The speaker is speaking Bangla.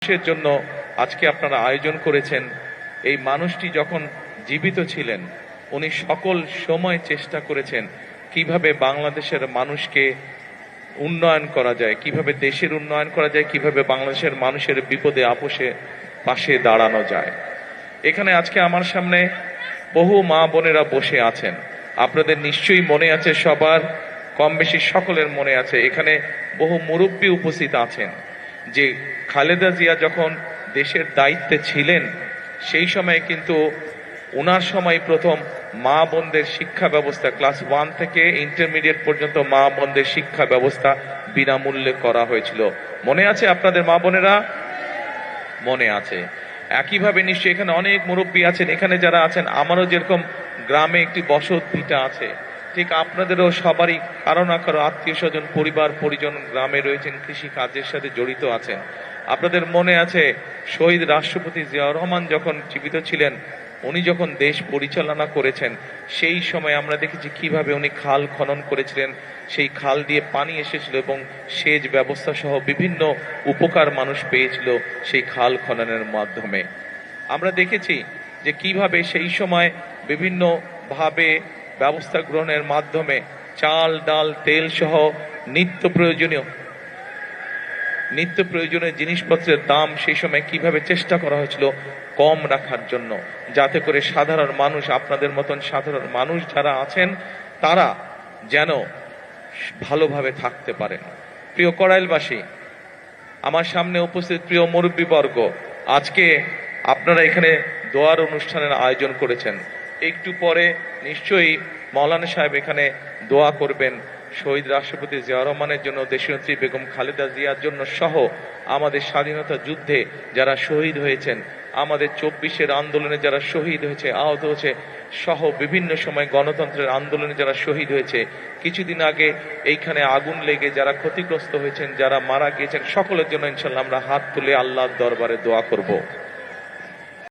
মানুষের জন্য আজকে আপনারা আয়োজন করেছেন। এই মানুষটি যখন জীবিত ছিলেন উনি সকল সময় চেষ্টা করেছেন কিভাবে বাংলাদেশের মানুষকে উন্নয়ন করা যায়, কিভাবে দেশের উন্নয়ন করা যায়, কিভাবে বাংলাদেশের মানুষের বিপদে আপোষে পাশে দাঁড়ানো যায়। এখানে আজকে আমার সামনে বহু মা বোনেরা বসে আছেন। আপনাদের নিশ্চয়ই মনে আছে, সবার কম বেশি সকলের মনে আছে, এখানে বহু মুরব্বী উপস্থিত আছেন যে খালেদা জিয়া যখন দেশের দায়িত্বে ছিলেন সেই সময় কিন্তু ওনার সময় প্রথম মা বোনদের শিক্ষা ব্যবস্থা ক্লাস 1 থেকে ইন্টারমিডিয়েট পর্যন্ত মা বোনদের শিক্ষা ব্যবস্থা বিনামূল্যে করা হয়েছিল। মনে আছে আপনাদের মা বোনেরা? মনে আছে। একইভাবে নিশ্চয়ই এখানে অনেক মুরব্বী আছেন, এখানে যারা আছেন আমারও যেরকম গ্রামে একটি বসত ভিটা আছে, ঠিক আপনাদেরও সবারই কারো না কারো আত্মীয় স্বজন পরিবার পরিজন গ্রামে রয়েছেন, কৃষি কাজের সাথে জড়িত আছেন। আপনাদের মনে আছে শহীদ রাষ্ট্রপতি জিয়াউর রহমান যখন জীবিত ছিলেন, উনি যখন দেশ পরিচালনা করেছেন সেই সময় আমরা দেখেছি কিভাবে উনি খাল খনন করেছিলেন, সেই খাল দিয়ে পানি এসেছিল এবং সেচ ব্যবস্থা সহ বিভিন্ন উপকার মানুষ পেয়েছিল সেই খাল খননের মাধ্যমে। আমরা দেখেছি যে কিভাবে সেই সময় বিভিন্ন ভাবে ব্যবস্থা গ্রহণের মাধ্যমে চাল ডাল তেল সহ নিত্য প্রয়োজনীয় জিনিসপত্রের দাম সেই সময় কিভাবে চেষ্টা করা হয়েছিল কম রাখার জন্য, যাতে করে সাধারণ মানুষ, আপনাদের মতন সাধারণ মানুষ যারা আছেন তারা যেন ভালোভাবে থাকতে পারেন। প্রিয় কড়াইলবাসী, আমার সামনে উপস্থিত প্রিয় মুরব্বীবর্গ, আজকে আপনারা এখানে দোয়ার অনুষ্ঠানের আয়োজন করেছেন। একটু পরে নিশ্চয়ই মৌলানা সাহেব এখানে দোয়া করবেন শহীদ রাষ্ট্রপতি জিয়াউর রহমানের জন্য, দেশনেত্রী বেগম খালেদা জিয়ার জন্য সহ আমাদের স্বাধীনতা যুদ্ধে যারা শহীদ হয়েছেন, আমাদের 24-এর আন্দোলনে যারা শহীদ হয়েছে, আহত হয়েছে সহ বিভিন্ন সময় গণতন্ত্রের আন্দোলনে যারা শহীদ হয়েছে, কিছুদিন আগে এইখানে আগুন লেগে যারা ক্ষতিগ্রস্ত হয়েছেন, যারা মারা গিয়েছেন, সকলের জন্য ইনশাল্লাহ আমরা হাত তুলে আল্লাহর দরবারে দোয়া করব।